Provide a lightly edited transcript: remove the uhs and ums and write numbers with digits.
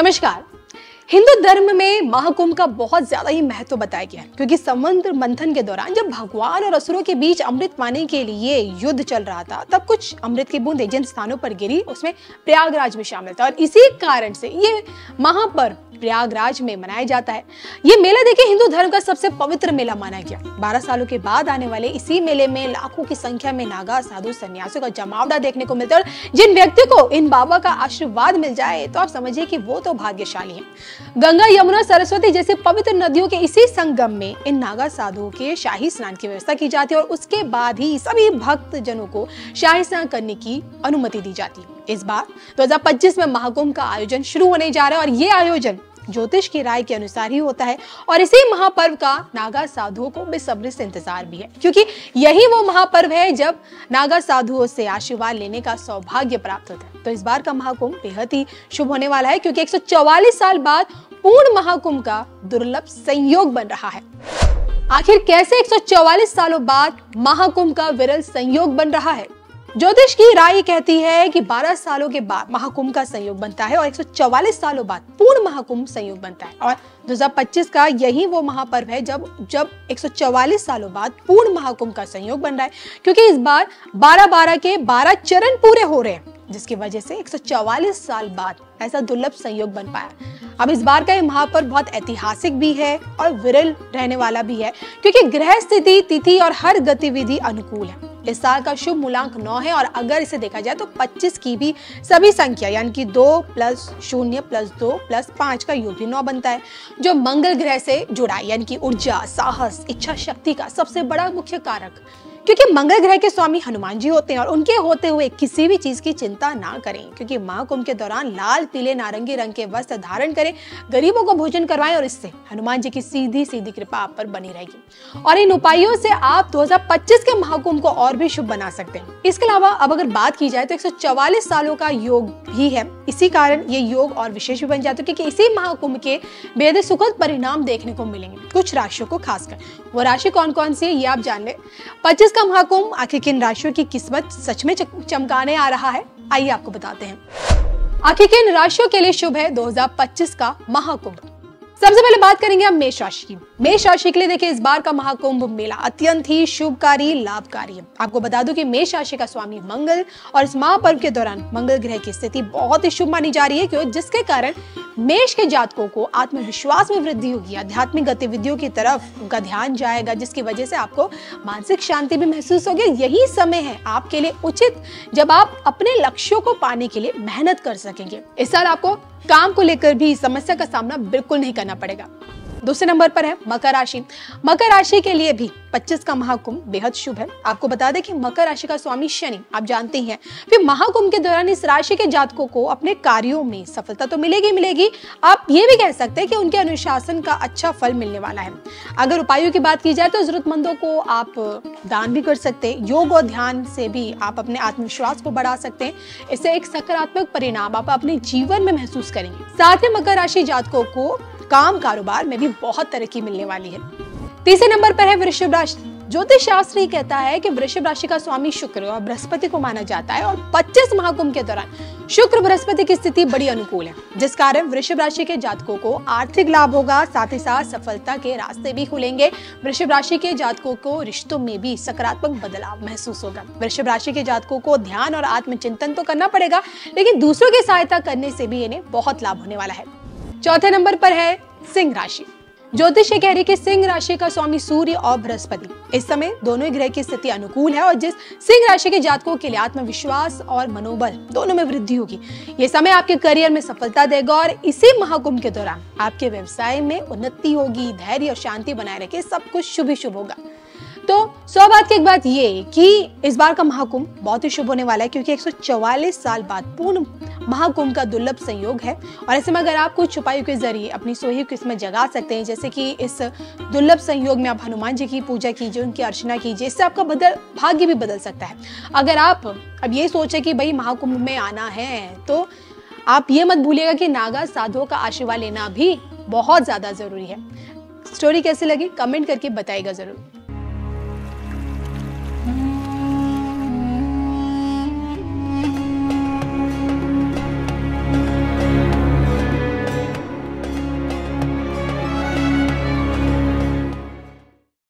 नमस्कार। हिंदू धर्म में महाकुंभ का बहुत ज्यादा ही महत्व बताया गया है, क्योंकि समुद्र मंथन के दौरान जब भगवान और असुरों के बीच अमृत पाने के लिए युद्ध चल रहा था, तब कुछ अमृत की बूंदें जिन स्थानों पर गिरी उसमें प्रयागराज भी शामिल था और इसी कारण से ये महापर्व प्रयागराज में मनाया जाता है। ये मेला देखिए हिंदू धर्म का सबसे पवित्र मेला माना गया। 12 सालों के बाद आने वाले इसी मेले में लाखों की संख्या में नागा, साधु, सन्यासियों का जमावड़ा देखने को मिलता है और जिन व्यक्ति को इन बाबा का आशीर्वाद मिल जाए तो आप समझिए कि वो तो भाग्यशाली है। गंगा, यमुना, सरस्वती जैसे पवित्र नदियों के इसी संगम में इन नागा साधुओं के शाही स्नान की व्यवस्था की जाती है और उसके बाद ही सभी भक्त जनों को शाही स्नान करने की अनुमति दी जाती है। इस बार 2025 में महाकुंभ का आयोजन शुरू होने जा रहा है और ये आयोजन ज्योतिष की राय के अनुसार ही होता है और इसी महापर्व का नागा साधुओं को बेसब्री से इंतजार भी है, क्योंकि यही वो महापर्व है जब नागा साधुओं से आशीर्वाद लेने का सौभाग्य प्राप्त होता है। तो इस बार का महाकुंभ बेहद ही शुभ होने वाला है, क्योंकि 144 साल बाद पूर्ण महाकुंभ का दुर्लभ संयोग बन रहा है। आखिर कैसे 144 सालों बाद महाकुंभ का विरल संयोग बन रहा है? ज्योतिष की राय कहती है कि 12 सालों के बाद महाकुंभ का संयोग बनता है और 144 सालों बाद पूर्ण महाकुंभ संयोग बनता है और 2025 का यही वो महापर्व है जब 144 सालों बाद पूर्ण महाकुंभ का संयोग बन रहा है, क्योंकि इस बार 12-12 के 12 चरण पूरे हो रहे हैं, जिसकी वजह से 144 साल बाद ऐसा दुर्लभ संयोग बन पाया। अब इस बार का ये महापर्व बहुत ऐतिहासिक भी है और विरल रहने वाला भी है, क्योंकि ग्रह स्थिति, तिथि और हर गतिविधि अनुकूल है। इस साल का शुभ मूलांक 9 है और अगर इसे देखा जाए तो 25 की भी सभी संख्या यानी कि 2 + 0 + 2 + 5 का योग भी 9 बनता है, जो मंगल ग्रह से जुड़ा है, यानी कि ऊर्जा, साहस, इच्छा शक्ति का सबसे बड़ा मुख्य कारक, क्योंकि मंगल ग्रह के स्वामी हनुमान जी होते हैं और उनके होते हुए किसी भी चीज की चिंता ना करें, क्योंकि महाकुंभ के दौरान लाल, पीले, नारंगी रंग के वस्त्र धारण करें, गरीबों को भोजन करवाएं और इससे हनुमान जी की सीधी सीधी कृपा आप पर बनी रहेगी और इन उपायों से आप 2025 के महाकुंभ को और भी शुभ बना सकते हैं। इसके अलावा अब अगर बात की जाए तो 144 सालों का योग भी है, इसी कारण ये योग और विशेष भी बन जाता है, क्योंकि इसी महाकुंभ के बेहद सुखद परिणाम देखने को मिलेंगे कुछ राशियों को खासकर। वो राशि कौन कौन सी है ये आप जान ले। 25 का महाकुंभ आखिर किन राशियों की किस्मत सच में चमकाने आ रहा है, आइए आपको बताते हैं। आखिर किन राशियों के लिए शुभ है 2025 का महाकुंभ। सबसे पहले बात करेंगे हम मेष राशि की। मेष राशि के लिए देखिए इस बार का महाकुंभ मेला अत्यंत ही शुभकारी, लाभकारी है। आपको बता दूं कि मेष राशि का स्वामी मंगल और इस महापर्व के दौरान मंगल ग्रह की स्थिति बहुत ही शुभ मानी जा रही है, क्यों जिसके कारण मेष के जातकों को आत्मविश्वास में वृद्धि होगी, आध्यात्मिक गतिविधियों की तरफ उनका ध्यान जाएगा, जिसकी वजह से आपको मानसिक शांति भी महसूस होगी। यही समय है आपके लिए उचित जब आप अपने लक्ष्यों को पाने के लिए मेहनत कर सकेंगे। इस साल आपको काम को लेकर भी समस्या का सामना बिल्कुल नहीं करना पड़ेगा। दूसरे नंबर पर है मकर राशि। मकर राशि के लिए भी 25 का महाकुंभ बेहद शुभ है। आपको बता दें कि मकर राशि का स्वामी शनि आप जानते हैं, फिर महाकुंभ के दौरान इस राशि के जातकों को अपने कार्यों में सफलता तो मिलेगी। आप ये भी कह सकते हैं कि उनके अनुशासन का अच्छा फल मिलने वाला है। अगर उपायों की बात की जाए तो जरूरतमंदों को आप दान भी कर सकते हैं। योग और ध्यान से भी आप अपने आत्मविश्वास को बढ़ा सकते हैं। इससे एक सकारात्मक परिणाम आप अपने जीवन में महसूस करेंगे। साथ ही मकर राशि जातकों को काम कारोबार में भी बहुत तरक्की मिलने वाली है। तीसरे नंबर पर है वृषभ राशि। ज्योतिष शास्त्र कहता है कि वृषभ राशि का स्वामी शुक्र और बृहस्पति को माना जाता है और 25 महाकुंभ के दौरान शुक्र बृहस्पति की स्थिति बड़ी अनुकूल है, जिस कारण वृषभ राशि के जातकों को आर्थिक लाभ होगा, साथ ही साथ सफलता के रास्ते भी खुलेंगे। वृषभ राशि के जातकों को रिश्तों में भी सकारात्मक बदलाव महसूस होगा। वृषभ राशि के जातकों को ध्यान और आत्मचिंतन तो करना पड़ेगा, लेकिन दूसरों की सहायता करने से भी इन्हें बहुत लाभ होने वाला है। चौथे नंबर पर है सिंह राशि। ज्योतिष कह रही है कि सिंह राशि का स्वामी सूर्य और बृहस्पति इस समय दोनों ही ग्रह की स्थिति अनुकूल है और जिस सिंह राशि के जातकों के लिए आत्मविश्वास और मनोबल दोनों में वृद्धि होगी। ये समय आपके करियर में सफलता देगा और इसी महाकुंभ के दौरान आपके व्यवसाय में उन्नति होगी। धैर्य और शांति बनाए रखे, सब कुछ शुभ ही शुभ होगा। तो सौभाग्य की एक बात ये कि इस बार का महाकुंभ बहुत ही शुभ होने वाला है, क्योंकि 144 साल बाद पूर्ण महाकुंभ का दुर्लभ संयोग है और ऐसे में अगर आप कुछ उपायों के जरिए अपनी सोही किस्मत जगा सकते हैं, जैसे कि इस दुर्लभ संयोग में आप हनुमान जी की पूजा कीजिए, उनकी अर्चना कीजिए, इससे आपका भाग्य भी बदल सकता है। अगर आप अब ये सोचे कि भाई महाकुंभ में आना है तो आप ये मत भूलिएगा कि नागा साधुओं का आशीर्वाद लेना भी बहुत ज्यादा जरूरी है। स्टोरी कैसी लगी कमेंट करके बताइएगा जरूर।